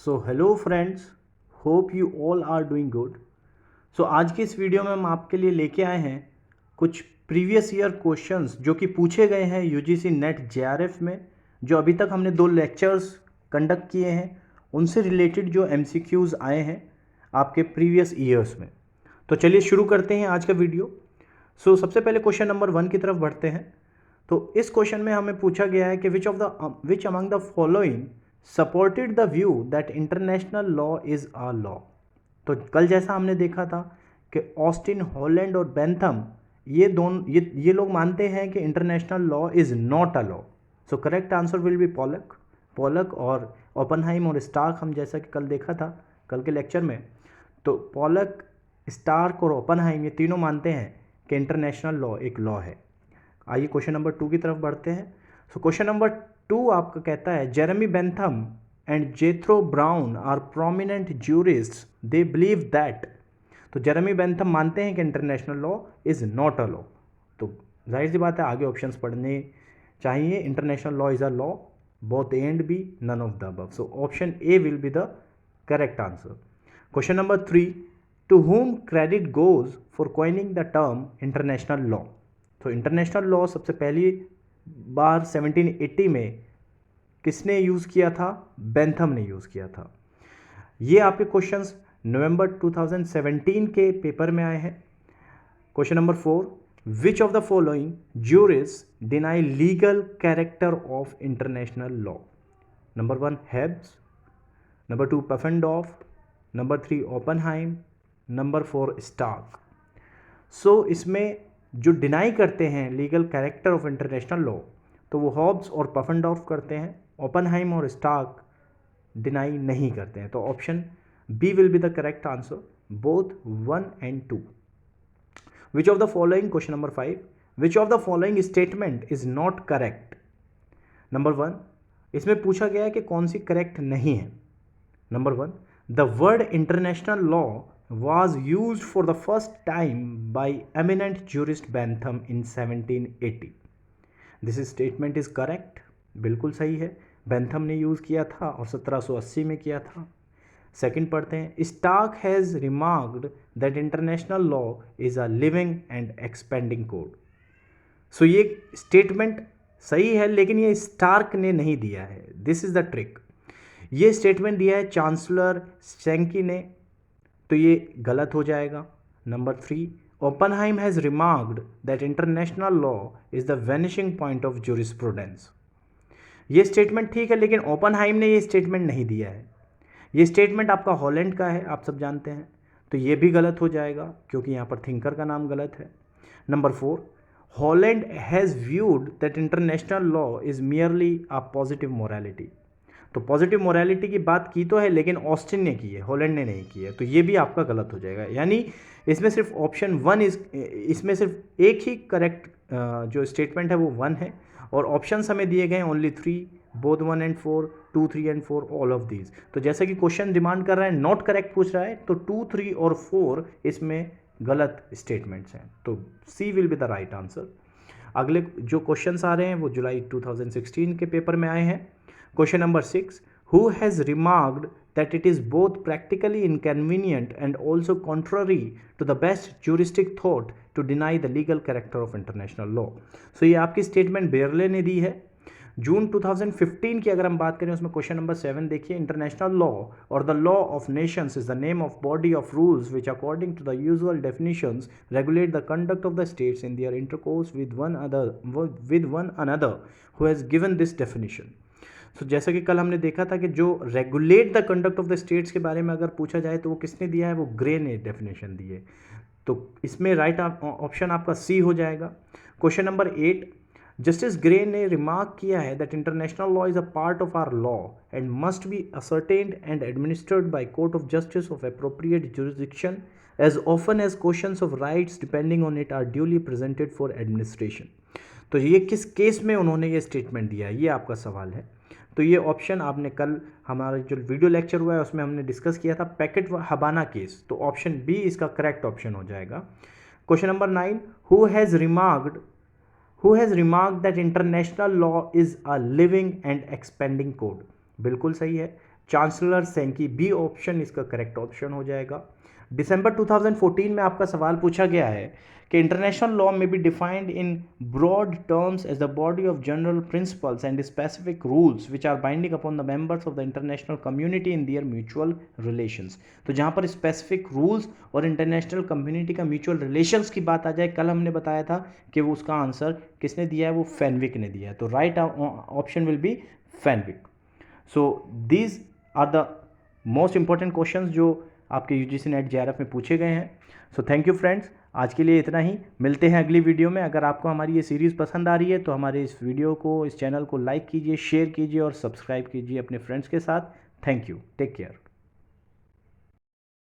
So hello friends, hope you all are doing good. So आज की इस video में हम आपके लिए लेके आए हैं कुछ प्रीवियस ईयर क्वेश्चंस जो कि पूछे गए हैं यूजीसी नेट जेआरएफ में। जो अभी तक हमने 2 लेक्चर्स कंडक्ट किए हैं उनसे रिलेटेड जो एमसीक्यूज़ आए हैं आपके प्रीवियस ईयर्स में। तो चलिए शुरू करते हैं आज का वीडियो। सबसे पहले क्वेश्चन नंबर 1 की तरफ बढ़ते हैं। तो इस क्वेश्चन में हमें पूछा गया है कि which among the following supported the view that international law is a law. तो कल जैसा हमने देखा था कि ऑस्टिन, हॉलैंड और बेंथम ये लोग मानते हैं कि international law is not a law. So correct answer will be Pollock और ओपनहाइम और स्टार्क। हम जैसा कि कल देखा था कल के लेक्चर में, तो पॉलक, स्टार्क और ओपनहाइम ये तीनों मानते हैं कि इंटरनेशनल लॉ एक लॉ है। आइए क्वेश्चन नंबर 2 की तरफ बढ़ते हैं। क्वेश्चन नंबर 2 आपका कहता है Jeremy Bentham and Jethro Brown are prominent jurists, they believe that. तो जेरेमी बेंथम मानते हैं कि international law is not a law. तो जाहिर सी बात है आगे ऑप्शंस पढ़ने चाहिए। International law is a law, both A and B, none of the above. So option A will be the correct answer. Question number 3, to whom credit goes for coining the term international law. तो international law सबसे पहली बार 1780 में किसने use किया था? Bentham ने use किया था। ये आपके क्वेश्चंस नवंबर 2017 के पेपर में आए हैं। Question number 4, which of the following jurist deny legal character of international law. Number 1 Hobbes, number 2 Pufendorf, number 3 Oppenheim, number 4 Stark. इसमें जो डिनाई करते हैं legal character of international law तो वो हॉब्स और पफेंडॉर्फ करते हैं। ओपनहाइम और स्टार्क डिनाई नहीं करते हैं। तो option B will be the correct answer, both 1 and 2। Which of the following, question number 5, which of the following statement is not correct. Number 1, इसमें पूछा गया है कि कौन सी करेक्ट नहीं है। Number 1, the word international law was used for the first time by eminent jurist Bentham in 1780. This statement is correct, बिल्कुल सही है। बेंथम ने यूज़ किया था और 1780 में किया था। सेकंड पढ़ते हैं, Stark has remarked that international law is a living and expanding code. ये स्टेटमेंट सही है लेकिन ये स्टार्क ने नहीं दिया है। This is the trick. ये स्टेटमेंट दिया है चांसलर शेंकी ने, तो ये गलत हो जाएगा। Number 3, Oppenheim has remarked that international law is the vanishing point of jurisprudence. ये स्टेटमेंट ठीक है लेकिन ओपनहाइम ने ये स्टेटमेंट नहीं दिया है। ये स्टेटमेंट आपका हॉलैंड का है, आप सब जानते हैं, तो ये भी गलत हो जाएगा क्योंकि यहाँ पर थिंकर का नाम गलत है। Number 4, Holland has viewed that international law is merely a positive morality. तो पॉजिटिव मोरालिटी की बात की तो है लेकिन ऑस्टिन ने की है, हॉलैंड ने नहीं की है, तो ये भी आपका गलत हो जाएगा। यानी इसमें सिर्फ ऑप्शन 1 इसमें सिर्फ एक ही करेक्ट जो स्टेटमेंट है वो 1 है और ऑप्शंस हमें दिए गए हैं only 3, both 1 and 4, 2, 3 and 4, all of these. तो जैसा कि क्वेश्चन डिमांड कर रहा है नॉट करेक्ट पूछ रहा है, तो 2, 3 और 4 इसमें गलत स्टेटमेंट्स हैं, तो C will be the right answer. अगले जो क्वेश्चंस आ रहे हैं वो जुलाई 2016 के पेपर में आए हैं। Question number 6, who has remarked that it is both practically inconvenient and also contrary to the best juristic thought to deny the legal character of international law। ये आपकी स्टेटमेंट बेरले ने दी है जून 2015 की। अगर हम बात करें उसमें क्वेश्चन नंबर 7 देखिए, इंटरनेशनल लॉ और the law of nations is the name of body of rules which according to the usual definitions regulate the conduct of the states in their intercourse with one another who has given this definition. जैसा कि कल हमने देखा था कि जो regulate the conduct of the states के बारे में अगर पूछा जाए तो वो किसने दिया है? वो ग्रे ने डेफिनेशन दी है। तो इसमें राइट ऑप्शन आपका सी हो जाएगा। क्वेश्चन नंबर 8, जस्टिस ग्रे ने रिमार्क किया है that international law is a part of our law and must be ascertained and administered by court of justice of appropriate jurisdiction as often as questions of rights depending on it are duly presented for administration. तो ये किस case में उन्होंने ये statement दिया है, ये आपका सवाल है। तो ये ऑप्शन आपने कल हमारा जो वीडियो लेक्चर हुआ है उसमें हमने डिस्कस किया था, पैकेट हबाना केस, तो ऑप्शन बी इसका करेक्ट ऑप्शन हो जाएगा। Question number 9, who has remarked that international law is a living and expanding code. बिल्कुल सही है, चांसलर सेंकी, बी ऑप्शन इसका करेक्ट ऑप्शन हो जाएगा। दिसंबर 2014 में आपका सवाल पूछा गया है कि इंटरनेशनल लॉ में be defined in broad terms as the body of general principles and specific rules which are binding upon the members of the international community in their mutual relations. तो जहाँ पर स्पेसिफिक रूल्स और international community का mutual relations की बात आ जाए, कल हमने बताया था कि वो उसका आंसर किसने दिया है, वो फेनविक ने दिया है। तो right option will be Fenwick. So these are the most important questions जो आपके यूजीसी नेट जेआरएफ में पूछे गए हैं। सो थैंक यू फ्रेंड्स, आज के लिए इतना ही। मिलते हैं अगली वीडियो में। अगर आपको हमारी ये सीरीज़ पसंद आ रही है तो हमारे इस वीडियो को, इस चैनल को लाइक कीजिए, शेयर कीजिए और सब्सक्राइब कीजिए अपने फ्रेंड्स के साथ। Thank you, take care.